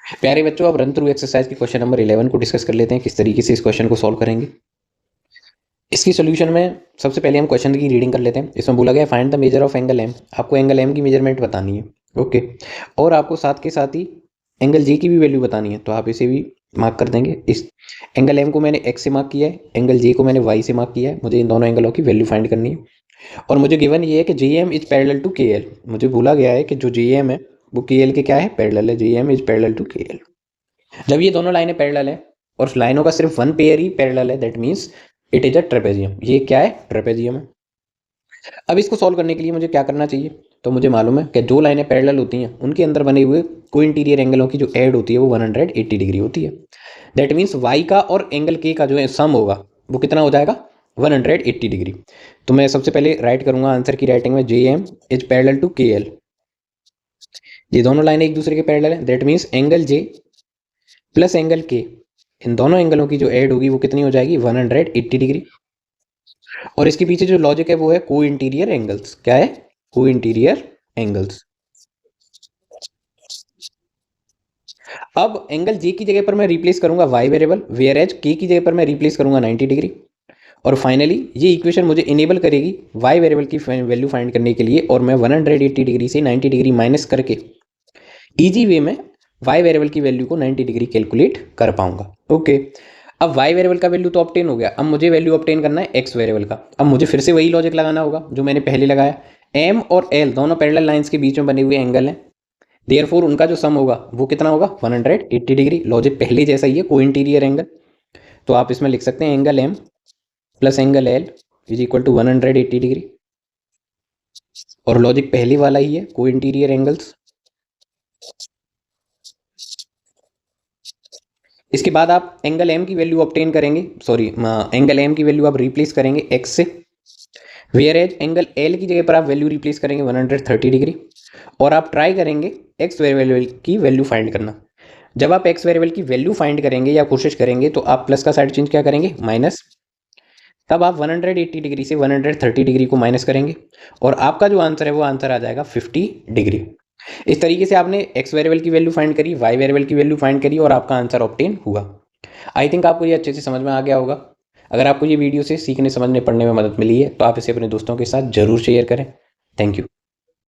प्यारे बच्चों, अब रन थ्रू एक्सरसाइज के क्वेश्चन नंबर 11 को डिस्कस कर लेते हैं, किस तरीके से इस क्वेश्चन को सॉल्व करेंगे। इसकी सोल्यूशन में सबसे पहले हम क्वेश्चन की रीडिंग कर लेते हैं। इसमें बोला गया find the measure of angle M. आपको एंगल एम की मेजरमेंट बतानी है, ओके। और आपको साथ के साथ ही एंगल जे की भी वैल्यू बतानी है, तो आप इसे भी मार्क कर देंगे। इस एंगल एम को मैंने एक्स से मार्क किया है, एंगल जे को मैंने वाई से मार्क किया है। मुझे इन दोनों एंगलों की वैल्यू फाइंड करनी है। और मुझे गिवन ये है कि जे एम इज पैरेलल टू के एल। मुझे बोला गया है कि जो जे एम है वो के एल के क्या है, पैरेलल है। जे एम इज पैरेलल टू के एल। जब ये दोनों लाइनें पैरेलल है और लाइनों का सिर्फ वन पेयर ही पैरेलल है, that means it is a trapezium. ये क्या है, ट्रेपेजियम है। अब इसको सॉल्व करने के लिए मुझे क्या करना चाहिए, तो मुझे मालूम है कि जो लाइनें पैरेलल होती हैं उनके अंदर बने हुए कोई इंटीरियर एंगलों की जो ऐड होती है वो 180 डिग्री होती है। दैट मीन्स वाई का और एंगल के का जो है सम होगा वो कितना हो जाएगा, 180 डिग्री। तो मैं सबसे पहले राइट करूंगा आंसर की राइटिंग में, जे एम इज पैरेलल टू के एल। ये दोनों लाइनें एक दूसरे के पैरेलल है, that means angle J plus angle के, इन दोनों एंगलों की जो ऐड होगी वो कितनी हो जाएगी, 180 डिग्री। और इसके पीछे जो लॉजिक है वो है को इंटीरियर एंगल्स। क्या है, को इंटीरियर एंगल्स। अब एंगल जे की जगह पर मैं रिप्लेस करूंगा वाई वेरिएबल, वेयर एज के की जगह पर मैं रिप्लेस करूंगा 90 डिग्री। और फाइनली ये इक्वेशन मुझे इनेबल करेगी वाई वेरिएबल की वैल्यू फाइंड करने के लिए, और मैं 180 डिग्री से 90 डिग्री माइनस करके इजी वे में वाई वेरिएबल की वैल्यू को 90 डिग्री कैलकुलेट कर पाऊंगा, ओके। अब वाई वेरिएबल का वैल्यू तो ऑब्टेन हो गया, अब मुझे वैल्यू ऑब्टेन करना है एक्स वेरिएबल का। अब मुझे फिर से वही लॉजिक लगाना होगा जो मैंने पहले लगाया। एम और एल दोनों पैरेलल लाइंस के बीच में बने हुए एंगल हैं, देयरफॉर उनका जो सम होगा वो कितना होगा, 180 डिग्री। लॉजिक पहले जैसा ही है, को इंटीरियर एंगल। तो आप इसमें लिख सकते हैं angle M plus angle L is equal to 180 degree. और लॉजिक पहले वाला ही है, को इंटीरियर एंगल्स। इसके बाद आप एंगल एम की वैल्यू ऑब्टेन करेंगे, सॉरी एंगल एम की वैल्यू आप रिप्लेस करेंगे एक्स से, वेयर एज एंगल एल की जगह पर आप वैल्यू रिप्लेस करेंगे 130 डिग्री। और आप ट्राई करेंगे एक्स वेरिएबल की वैल्यू फाइंड करना। जब आप एक्स वेरिएबल की वैल्यू फाइंड करेंगे या कोशिश करेंगे तो आप प्लस का साइड चेंज क्या करेंगे, माइनस। तब आप 180 डिग्री से 130 डिग्री को माइनस करेंगे और आपका जो आंसर है वो आंसर आ जाएगा 50 डिग्री। इस तरीके से आपने एक्स वेरिएबल की वैल्यू फाइंड करी, वाई वेरिएबल की वैल्यू फाइंड करी और आपका आंसर ऑब्टेन हुआ। आई थिंक आपको ये अच्छे से समझ में आ गया होगा। अगर आपको ये वीडियो से सीखने, समझने, पढ़ने में मदद मिली है तो आप इसे अपने दोस्तों के साथ जरूर शेयर करें। Thank you.